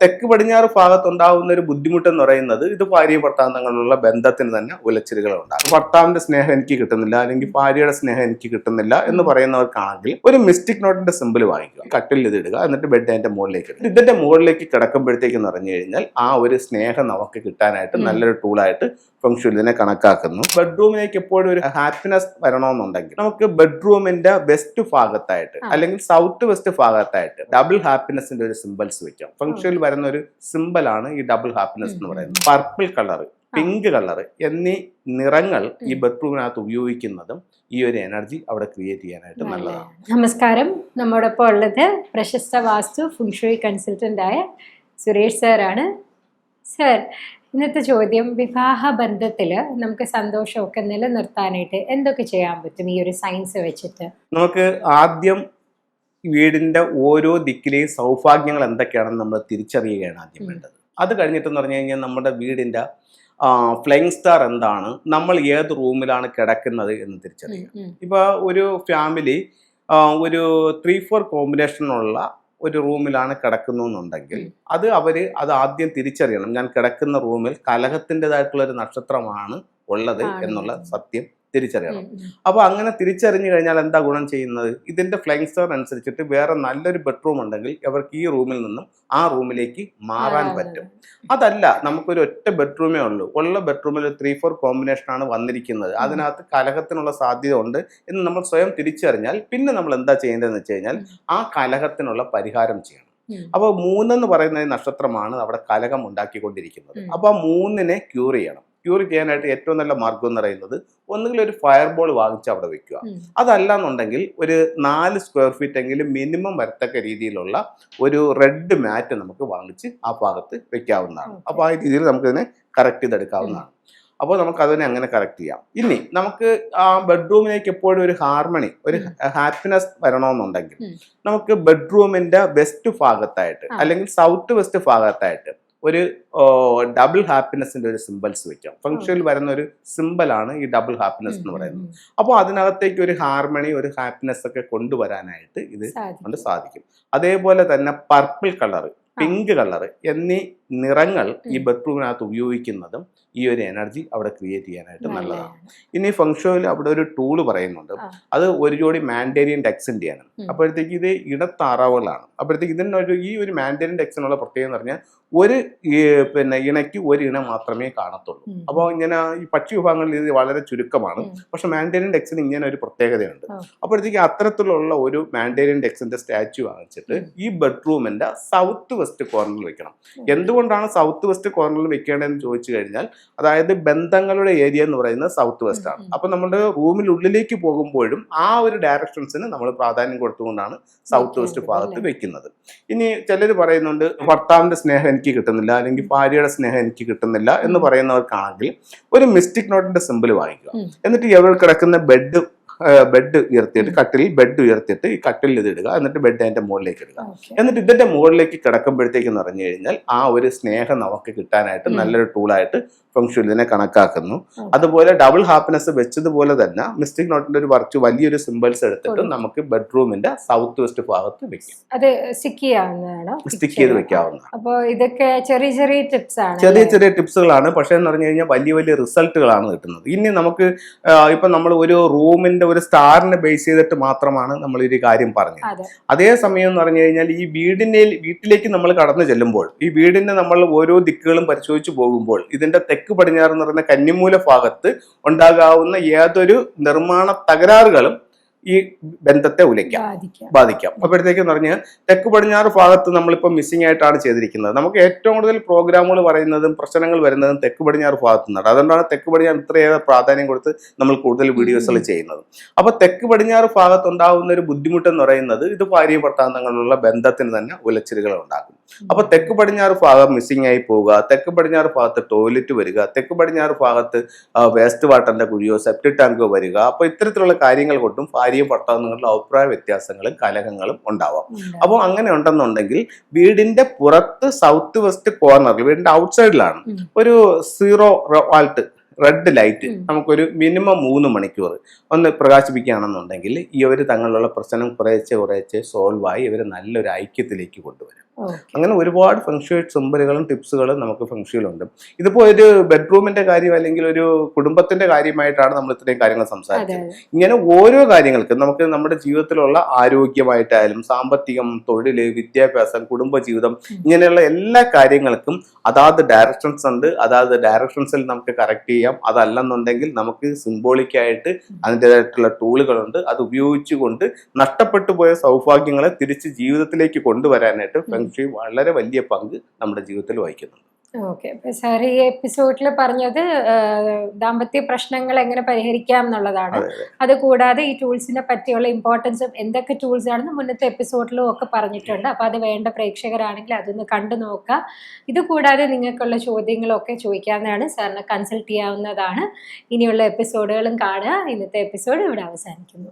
തെക്ക് പടിഞ്ഞാറ് ഭാഗത്തുണ്ടാകുന്ന ഒരു ബുദ്ധിമുട്ടെന്ന് പറയുന്നത് ഇത് ഭാര്യ ഭർത്താവ് തമ്മിലുള്ള ബന്ധത്തിന് തന്നെ ഉലച്ചിലുകൾ ഉണ്ടാകും. ഭർത്താവിന്റെ സ്നേഹം എനിക്ക് കിട്ടുന്നില്ല, അല്ലെങ്കിൽ ഭാര്യയുടെ സ്നേഹം എനിക്ക് കിട്ടുന്നില്ല എന്ന് പറയുന്നവർക്കാണെങ്കിൽ ഒരു മിസ്റ്റിക് നോട്ടിന്റെ സിമ്പിൾ വാങ്ങിക്കുക, കട്ടിൽ ഇത് ഇടുക, എന്നിട്ട് ബെഡ് അതിന്റെ മുകളിലേക്ക് ഇടുക. ഇതിന്റെ മുകളിലേക്ക് കിടക്കുമ്പോഴത്തേക്ക് പറഞ്ഞു കഴിഞ്ഞാൽ ആ ഒരു സ്നേഹം നമുക്ക് കിട്ടാനായിട്ട് നല്ലൊരു ടൂളായിട്ട് ഫെങ്ഷുയി ഇതിനെ കണക്കാക്കുന്നു. ബെഡ്റൂമിലേക്ക് എപ്പോഴും ഒരു ഹാപ്പിനെസ് വരണമെന്നുണ്ടെങ്കിൽ നമുക്ക് ബെഡ്റൂമിന്റെ വെസ്റ്റ് ഭാഗത്തായിട്ട് അല്ലെങ്കിൽ സൗത്ത് വെസ്റ്റ് ഭാഗത്തായിട്ട് ഡബിൾ ഹാപ്പിനെസിന്റെ ഒരു സിമ്പിൾസ് വെക്കാം. ഫെങ്ഷുയിൽ വരുന്ന ഒരു സിമ്പിളാണ് ഈ ഡബിൾ ഹാപ്പിനെസ് എന്ന് പറയുന്നത്. പർപ്പിൾ കളർ, പിങ്ക് കളർ എന്നീ നിറങ്ങൾ ഈ ബെഡ്റൂമിനകത്ത് ഉപയോഗിക്കുന്നതും ഈ ഒരു എനർജി അവിടെ ക്രിയേറ്റ് ചെയ്യാനായിട്ട് നല്ലതാണ്. നമസ്കാരം, നമ്മോടൊപ്പം ഉള്ളത് പ്രശസ്ത വാസ്തു ഫെങ്ഷുയി കൺസൾട്ടന്റ് ആയ സുരേഷ് സാറാണ്. സർ, ഇന്നത്തെ ചോദ്യം, വിവാഹ ബന്ധത്തിൽ നമുക്ക് സന്തോഷമൊക്കെ നിലനിർത്താനായിട്ട് എന്തൊക്കെ ചെയ്യാൻ പറ്റും ഈ ഒരു സയൻസ് വെച്ചിട്ട്? നമുക്ക് ആദ്യം വീടിന്റെ ഓരോ ദിക്കിലെയും സൗഭാഗ്യങ്ങൾ എന്തൊക്കെയാണെന്ന് നമ്മൾ തിരിച്ചറിയുകയാണ് ആദ്യം വേണ്ടത്. അത് കഴിഞ്ഞിട്ടെന്ന് പറഞ്ഞു കഴിഞ്ഞാൽ നമ്മുടെ വീടിന്റെ ഫ്ലൈങ് സ്റ്റാർ എന്താണ്, നമ്മൾ ഏത് റൂമിലാണ് കിടക്കുന്നത് എന്ന് തിരിച്ചറിയുക. ഇപ്പൊ ഒരു ഫാമിലി ഒരു 3-4 കോമ്പിനേഷനുള്ള ഒരു റൂമിലാണ് കിടക്കുന്നുണ്ടെങ്കിൽ അത് ആദ്യം തിരിച്ചറിയണം. ഞാൻ കിടക്കുന്ന റൂമിൽ കലഹത്തിൻ്റെതായിട്ടുള്ള ഒരു നക്ഷത്രമാണ് ഉള്ളത് എന്നുള്ള സത്യം തിരിച്ചറിയണം. അപ്പൊ അങ്ങനെ തിരിച്ചറിഞ്ഞു കഴിഞ്ഞാൽ എന്താ ഗുണം ചെയ്യുന്നത്? ഇതിന്റെ ഫ്ലൈങ് സ്റ്റാർ അനുസരിച്ചിട്ട് വേറെ നല്ലൊരു ബെഡ്റൂം ഉണ്ടെങ്കിൽ അവർക്ക് ഈ റൂമിൽ നിന്നും ആ റൂമിലേക്ക് മാറാൻ പറ്റും. അതല്ല, നമുക്കൊരു ഒറ്റ ബെഡ്റൂമേ ഉള്ള ബെഡ്റൂമിൽ 3-4 കോമ്പിനേഷൻ ആണ് വന്നിരിക്കുന്നത്, അതിനകത്ത് കലഹത്തിനുള്ള സാധ്യത ഉണ്ട് എന്ന് നമ്മൾ സ്വയം തിരിച്ചറിഞ്ഞാൽ പിന്നെ നമ്മൾ എന്താ ചെയ്യേണ്ടതെന്ന് വെച്ച് കഴിഞ്ഞാൽ ആ കലഹത്തിനുള്ള പരിഹാരം ചെയ്യണം. അപ്പൊ 3 എന്ന് പറയുന്ന നക്ഷത്രമാണ് അവിടെ കലഹം ഉണ്ടാക്കിക്കൊണ്ടിരിക്കുന്നത്. അപ്പൊ 3-നെ ക്യൂർ ചെയ്യണം. ക്യൂർ ചെയ്യാനായിട്ട് ഏറ്റവും നല്ല മാർഗം എന്ന് പറയുന്നത് ഒന്നുകിൽ ഒരു ഫയർ ബോൾ വാങ്ങിച്ച് അവിടെ വെക്കുക. അതല്ല എന്നുണ്ടെങ്കിൽ ഒരു 4 സ്ക്വയർ ഫീറ്റ് എങ്കിലും മിനിമം വരത്തക്ക രീതിയിലുള്ള ഒരു റെഡ് മാറ്റ് നമുക്ക് വാങ്ങിച്ച് ആ ഭാഗത്ത് വെക്കാവുന്നതാണ്. അപ്പോൾ ആ രീതിയിൽ നമുക്കിതിനെ കറക്റ്റ് ചെയ്തെടുക്കാവുന്നതാണ്. അപ്പോൾ നമുക്ക് അതിനെ അങ്ങനെ കറക്റ്റ് ചെയ്യാം. ഇനി നമുക്ക് ആ ബെഡ്റൂമിലേക്ക് എപ്പോഴും ഒരു ഹാർമണി, ഒരു ഹാപ്പിനെസ് വരണമെന്നുണ്ടെങ്കിൽ നമുക്ക് ബെഡ്റൂമിന്റെ വെസ്റ്റ് ഭാഗത്തായിട്ട് അല്ലെങ്കിൽ സൗത്ത് വെസ്റ്റ് ഭാഗത്തായിട്ട് ഒരു ഡബിൾ ഹാപ്പിനെസിന്റെ ഒരു സിമ്പിൾസ് വെക്കാം. ഫെങ്ഷുയിൽ വരുന്ന ഒരു സിമ്പിളാണ് ഈ ഡബിൾ ഹാപ്പിനെസ് എന്ന് പറയുന്നത്. അപ്പോൾ അതിനകത്തേക്ക് ഒരു ഹാർമണി, ഒരു ഹാപ്പിനെസ് ഒക്കെ കൊണ്ടുവരാനായിട്ട് ഇത് കൊണ്ട് സാധിക്കും. അതേപോലെ തന്നെ പർപ്പിൾ കളർ, പിങ്ക് കളർ എന്നീ നിറങ്ങൾ ഈ ബെഡ്റൂമിനകത്ത് ഉപയോഗിക്കുന്നതും ഈ ഒരു എനർജി അവിടെ ക്രിയേറ്റ് ചെയ്യാനായിട്ട് നല്ലതാണ്. ഇനി ഫെങ്ഷുയിൽ അവിടെ ഒരു ടൂള് പറയുന്നുണ്ട്, അത് ഒരു ജോഡി മാൻഡേരിയൻ ഡെക്സിന്റെയാണ്. അപ്പോഴത്തേക്ക് ഇത് ഇടത്താറാവുകളാണ്. അപ്പോഴത്തേക്ക് ഈ ഒരു മാൻഡേരിയൻ ഡെക്സിനുള്ള പ്രത്യേകത എന്ന് പറഞ്ഞാൽ ഒരു ഇണയ്ക്ക് ഒരു ഇണ മാത്രമേ കാണത്തുള്ളൂ. അപ്പോൾ ഇങ്ങനെ ഈ പക്ഷി വിഭാഗങ്ങളിൽ ഇത് വളരെ ചുരുക്കമാണ്. പക്ഷെ മാൻഡേരിയൻ ഡെക്സിന് ഇങ്ങനെ ഒരു പ്രത്യേകതയുണ്ട്. അപ്പോഴത്തേക്ക് അത്തരത്തിലുള്ള ഒരു മാൻഡേരിയൻ ഡെക്സിന്റെ സ്റ്റാച്യു വാങ്ങിച്ചിട്ട് ഈ ബെഡ്റൂമിന്റെ സൗത്ത് വെസ്റ്റ് കോർണറിൽ വെക്കണം. എന്തുകൊണ്ടാണ് സൗത്ത് വെസ്റ്റ് കോർണറിൽ വെക്കേണ്ടതെന്ന് ചോദിച്ചു കഴിഞ്ഞാൽ, അതായത് ബന്ധങ്ങളുടെ ഏരിയ എന്ന് പറയുന്നത് സൗത്ത് വെസ്റ്റ് ആണ്. അപ്പൊ നമ്മുടെ റൂമിനുള്ളിലേക്ക് പോകുമ്പോഴും ആ ഒരു ഡയറക്ഷൻസിന് നമ്മൾ പ്രാധാന്യം കൊടുത്തുകൊണ്ടാണ് സൗത്ത് വെസ്റ്റ് ഭാഗത്ത് വെക്കുന്നത്. ഇനി ചിലർ പറയുന്നുണ്ട് ഭർത്താവിന്റെ സ്നേഹം എനിക്ക് കിട്ടുന്നില്ല, അല്ലെങ്കിൽ ഭാര്യയുടെ സ്നേഹം എനിക്ക് കിട്ടുന്നില്ല എന്ന് പറയുന്നവർക്കാണെങ്കിൽ ഒരു മിസ്റ്റിക് നോട്ടിന്റെ സിമ്പിൾ വാങ്ങിക്കുക. എന്നിട്ട് ഇവർ കിടക്കുന്ന ബെഡ് ഉയർത്തിയിട്ട് ബെഡ് ഉയർത്തിയിട്ട് ഈ കട്ടിൽ ഇത് ഇടുക, എന്നിട്ട് ബെഡ് അതിന്റെ മുകളിലേക്ക് ഇടുക. എന്നിട്ട് ഇതിന്റെ മുകളിലേക്ക് കിടക്കുമ്പോഴത്തേക്ക് പറഞ്ഞു കഴിഞ്ഞാൽ ആ ഒരു സ്നേഹം നമുക്ക് കിട്ടാനായിട്ട് നല്ലൊരു ടൂളായിട്ട് ഫെങ്ഷുയി ഇതിനെ കണക്കാക്കുന്നു. അതുപോലെ ഡബിൾ ഹാപ്പിനെസ് വെച്ചതുപോലെ തന്നെ മിസ്റ്റിക് നോട്ടിന്റെ ഒരു വലിയൊരു സിമ്പിൾസ് എടുത്തിട്ട് നമുക്ക് ബെഡ്റൂമിന്റെ സൗത്ത് വെസ്റ്റ് ഭാഗത്ത് വെക്കാം. അത് സ്റ്റിക്ക് ചെയ്ത് വെക്കാവുന്ന. അപ്പോൾ ഇതൊക്കെ ചെറിയ ചെറിയ ടിപ്സുകളാണ്. പക്ഷെ എന്ന് പറഞ്ഞു കഴിഞ്ഞാൽ വലിയ റിസൾട്ടുകളാണ് കിട്ടുന്നത്. ഇനി നമുക്ക് ഇപ്പൊ നമ്മൾ ഒരു റൂമിന്റെ ഒരു സ്റ്റാറിനെ ബേസ് ചെയ്തിട്ട് മാത്രമാണ് നമ്മൾ ഒരു കാര്യം പറഞ്ഞത്. അതേ സമയം എന്ന് പറഞ്ഞു കഴിഞ്ഞാൽ ഈ വീട്ടിലേക്ക് നമ്മൾ കടന്നു ചെല്ലുമ്പോൾ, ഈ വീടിന്റെ നമ്മൾ ഓരോ ദിക്കുകളും പരിശോധിച്ചു പോകുമ്പോൾ ഇതിന്റെ തെക്ക് പടിഞ്ഞാറ് എന്ന് പറയുന്ന കന്നിമൂല ഭാഗത്ത് ഉണ്ടാകാവുന്ന ഏതൊരു നിർമ്മാണ തകരാറുകളും ഈ ബന്ധത്തെ ബാധിക്കാം. അപ്പോഴത്തേക്കെന്ന് പറഞ്ഞാൽ തെക്ക് പടിഞ്ഞാറ് ഭാഗത്ത് നമ്മളിപ്പോൾ മിസ്സിംഗ് ആയിട്ടാണ് ചെയ്തിരിക്കുന്നത്. നമുക്ക് ഏറ്റവും കൂടുതൽ പ്രോഗ്രാമുകൾ പറയുന്നതും പ്രശ്നങ്ങൾ വരുന്നതും തെക്ക് പടിഞ്ഞാറ് ഭാഗത്തു നിന്നാണ്. അതുകൊണ്ടാണ് തെക്ക് പടിഞ്ഞാറ് ഇത്രയേറെ പ്രാധാന്യം കൊടുത്ത് നമ്മൾ കൂടുതൽ വീഡിയോസുകൾ ചെയ്യുന്നത്. അപ്പൊ തെക്ക് പടിഞ്ഞാറ് ഭാഗത്തുണ്ടാകുന്ന ഒരു ബുദ്ധിമുട്ടെന്ന് പറയുന്നത് ഇത് ഭാര്യ ഭർത്താവ് തമ്മിലുള്ള ബന്ധത്തിന് തന്നെ ഉലച്ചിലുകൾ ഉണ്ടാക്കും. അപ്പൊ തെക്ക് പടിഞ്ഞാറ് ഭാഗം മിസ്സിംഗ് ആയി പോവുക, തെക്ക് പടിഞ്ഞാറ് ഭാഗത്ത് ടോയ്ലറ്റ് വരിക, തെക്ക് പടിഞ്ഞാറ് ഭാഗത്ത് വേസ്റ്റ് വാട്ടറിന്റെ കുഴിയോ സെപ്റ്റിക് ടാങ്കോ വരിക. അപ്പൊ ഇത്തരത്തിലുള്ള കാര്യങ്ങൾ കൊണ്ടും ഭാര്യയും ഭർത്താവും തമ്മിലുള്ള അഭിപ്രായ വ്യത്യാസങ്ങളും കലഹങ്ങളും ഉണ്ടാവാം. അപ്പോൾ അങ്ങനെ ഉണ്ടെന്നുണ്ടെങ്കിൽ വീടിന്റെ പുറത്ത് സൗത്ത് വെസ്റ്റ് കോർണറിൽ, വീടിന്റെ ഔട്ട്സൈഡിലാണ് ഒരു 0 വാൾട്ട് റെഡ് ലൈറ്റ് നമുക്കൊരു മിനിമം 3 മണിക്കൂർ ഒന്ന് പ്രകാശിപ്പിക്കുകയാണെന്നുണ്ടെങ്കിൽ ഇവർ തങ്ങളിലുള്ള പ്രശ്നം കുറേശ്ശെ സോൾവ് ആയി ഇവർ നല്ലൊരു ഐക്യത്തിലേക്ക് കൊണ്ടുവരും. ഓക്കെ. അങ്ങനെ ഒരുപാട് ഫെങ്ഷുവി സിമ്പലുകളും ടിപ്സുകളും നമുക്ക് ഫെങ്ഷുയിലുണ്ട്. ഇതിപ്പോൾ ഒരു ബെഡ്റൂമിന്റെ കാര്യം അല്ലെങ്കിൽ ഒരു കുടുംബത്തിന്റെ കാര്യമായിട്ടാണ് നമ്മൾ ഇത്രയും കാര്യങ്ങൾ അതെ സംസാരിച്ചത്. അതെ. ഇങ്ങനെ ഓരോ കാര്യങ്ങൾക്കും നമുക്ക് നമ്മുടെ ജീവിതത്തിലുള്ള ആരോഗ്യമായിട്ടായാലും സാമ്പത്തികം, തൊഴിൽ, വിദ്യാഭ്യാസം, കുടുംബജീവിതം, ഇങ്ങനെയുള്ള എല്ലാ കാര്യങ്ങൾക്കും അതാത് ഡയറക്ഷൻസ് ഉണ്ട്. അതാത് ഡയറക്ഷൻസിൽ നമുക്ക് കറക്റ്റ് ചെയ്യാം. അതല്ലെന്നുണ്ടെങ്കിൽ നമുക്ക് സിംബോളിക്കായിട്ട് അതിൻ്റെതായിട്ടുള്ള ടൂളുകളുണ്ട്. അത് ഉപയോഗിച്ചുകൊണ്ട് നഷ്ടപ്പെട്ടു പോയ സൗഭാഗ്യങ്ങളെ തിരിച്ച് ജീവിതത്തിലേക്ക് കൊണ്ടുവരാനായിട്ട് ഫെങ്ഷുയി വളരെ വലിയ പങ്ക് നമ്മുടെ ജീവിതത്തിൽ വഹിക്കുന്നുണ്ട്. ഓക്കെ. അപ്പൊ സാർ ഈ എപ്പിസോഡിൽ പറഞ്ഞത് ദാമ്പത്യ പ്രശ്നങ്ങൾ എങ്ങനെ പരിഹരിക്കാം എന്നുള്ളതാണ്. അതെ, അതെ. അത് കൂടാതെ ഈ ടൂൾസിനെ പറ്റിയുള്ള ഇമ്പോർട്ടൻസും എന്തൊക്കെ ടൂൾസ് ആണെന്ന് മുന്നത്തെ എപ്പിസോഡിലും ഒക്കെ പറഞ്ഞിട്ടുണ്ട്. അപ്പൊ അത് വേണ്ട പ്രേക്ഷകരാണെങ്കിൽ അതൊന്ന് കണ്ടു നോക്കുക. ഇത് കൂടാതെ നിങ്ങൾക്കുള്ള ചോദ്യങ്ങളൊക്കെ ചോദിക്കാവുന്നതാണ്. സാറിനെ കൺസൾട്ട് ചെയ്യാവുന്നതാണ്. ഇനിയുള്ള എപ്പിസോഡുകളും കാണുക. ഇന്നത്തെ എപ്പിസോഡ് ഇവിടെ അവസാനിക്കുന്നു.